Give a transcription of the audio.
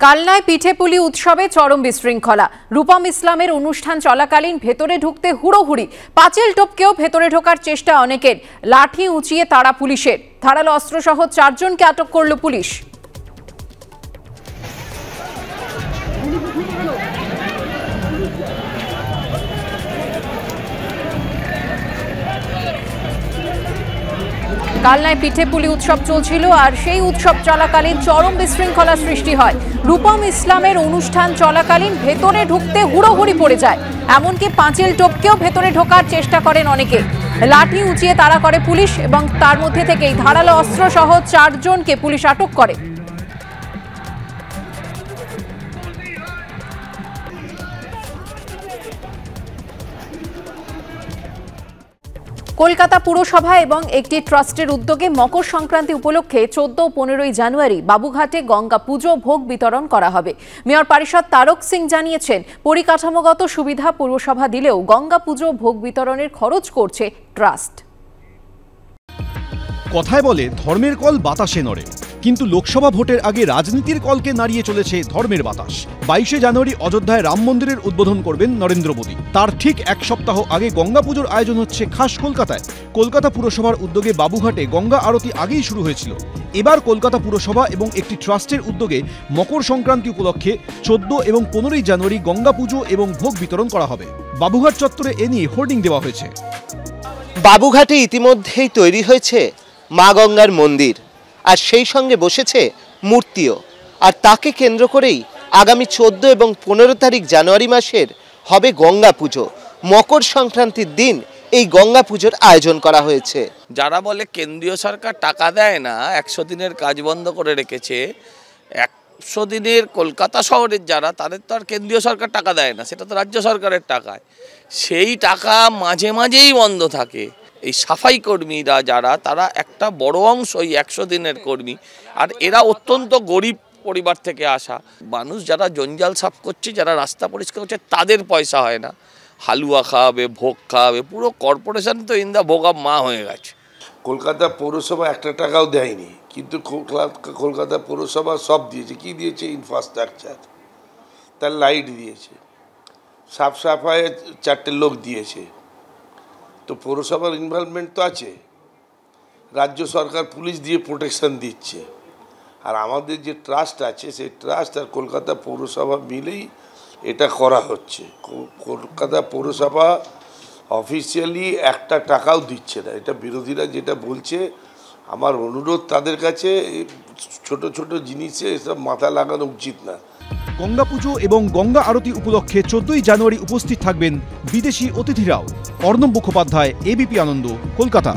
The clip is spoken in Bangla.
কালনায় পিঠেপুলি উৎসবে চরম বিশৃঙ্খলা। রূপম ইসলামের অনুষ্ঠান চলাকালীন ভেতরে ঢুকতে হুড়োহুড়ি, পাঁচিল টপকেও ভেতরে ঢোকার চেষ্টা অনেকের। লাঠি উঁচিয়ে তাড়া পুলিশের। ধারালো অস্ত্রসহ 4 জনকে আটক করল পুলিশ। কালনায় পিঠেপুলি উৎসব চলছিল, আর সেই উৎসব চলাকালীন চরম বিশৃঙ্খলা সৃষ্টি হয়। রূপম ইসলামের অনুষ্ঠান চলাকালীন ভেতরে ঢুকতে হুড়োহুড়ি পড়ে যায়। এমনকি পাঁচিল টপকেও ভেতরে ঢোকার চেষ্টা করেন অনেকে। লাঠি উঁচিয়ে তাড়া করে পুলিশ এবং তার মধ্যে থেকেই ধারালো অস্ত্র সহ 4 জনকে পুলিশ আটক করে। কলকাতা পুরসভা এবং একটি ট্রাস্টের উদ্যোগে মকর সংক্রান্তি উপলক্ষে 14 ও 15 জানুয়ারি বাবুঘাটে গঙ্গা পুজো ভোগ বিতরণ করা হবে। মেয়র পারিষদ তারক সিং জানিয়েছেন, পরিকাঠামোগত সুবিধা পুরসভা দিলেও গঙ্গা পুজো ভোগ বিতরণের খরচ করছে ট্রাস্ট। কথায় বলে ধর্মের কল বাতাসে নড়ে, কিন্তু লোকসভা ভোটের আগে রাজনীতির কলকে নাড়িয়ে চলেছে ধর্মের বাতাস। 22শে জানুয়ারি অযোধ্যায় রাম মন্দিরের উদ্বোধন করবেন নরেন্দ্র মোদী। তার ঠিক 1 সপ্তাহ আগে গঙ্গা পুজোর আয়োজন হচ্ছে খাস কলকাতায়। কলকাতা পুরসভার উদ্যোগে বাবুঘাটে গঙ্গা আরতি আগেই শুরু হয়েছিল। এবার কলকাতা পুরসভা এবং একটি ট্রাস্টের উদ্যোগে মকর সংক্রান্তি উপলক্ষে 14 এবং 15 জানুয়ারি গঙ্গা পুজো এবং ভোগ বিতরণ করা হবে। বাবুঘাট চত্বরে এ নিয়ে হোর্ডিং দেওয়া হয়েছে। বাবুঘাটে ইতিমধ্যেই তৈরি হয়েছে মা গঙ্গার মন্দির, আর সেই সঙ্গে বসেছে মূর্তিও। আর তাকে কেন্দ্র করেই আগামী 14 এবং 15 তারিখ জানুয়ারি মাসের হবে গঙ্গা পুজো। মকর সংক্রান্তির দিন এই গঙ্গা পুজোর আয়োজন করা হয়েছে। যারা বলে কেন্দ্রীয় সরকার টাকা দেয় না, 100 দিনের কাজ বন্ধ করে রেখেছে, 100 দিনের কলকাতা শহরের যারা, তাদের তো আর কেন্দ্রীয় সরকার টাকা দেয় না, সেটা তো রাজ্য সরকারের টাকায়। সেই টাকা মাঝে মাঝেই বন্ধ থাকে। এই সাফাই কর্মীরা যারা, তারা একটা বড় অংশ এই 100 দিনের কর্মী, আর এরা অত্যন্ত গরিব পরিবার থেকে আসা মানুষ। যারা জঞ্জাল সাফ করছে, যারা রাস্তা পরিষ্কার করছে, তাদের পয়সা হয় না। হালুয়া খাওয়াবে, ভোগ খাওয়াবে, পুরো কর্পোরেশন তো ইন্দা ভোগা মা হয়ে গেছে। কলকাতা পৌরসভা 1 টাকাও দেয়নি, কিন্তু কলকাতা পৌরসভা সব দিয়েছে। কি দিয়েছে? ইনফ্রাস্ট্রাকচার, তার লাইট দিয়েছে, সাফাইয়ে 4টে লোক দিয়েছে। তো পৌরসভার ইনভলভমেন্ট তো আছে, রাজ্য সরকার পুলিশ দিয়ে প্রোটেকশন দিচ্ছে। আর আমাদের যে ট্রাস্ট আছে, সেই ট্রাস্ট আর কলকাতা পৌরসভা মিলেই এটা করা হচ্ছে। কলকাতা পৌরসভা অফিসিয়ালি 1 টাকাও দিচ্ছে না। এটা বিরোধীরা যেটা বলছে, আমার অনুরোধ তাদের কাছে, ছোট ছোট জিনিসে এসব মাথা লাগানো উচিত না। গঙ্গা পুজো এবং গঙ্গা আরতি উপলক্ষে 14 জানুয়ারি উপস্থিত থাকবেন বিদেশি অতিথিরাও। অর্ণব মুখোপাধ্যায়, এবিপি আনন্দ, কলকাতা।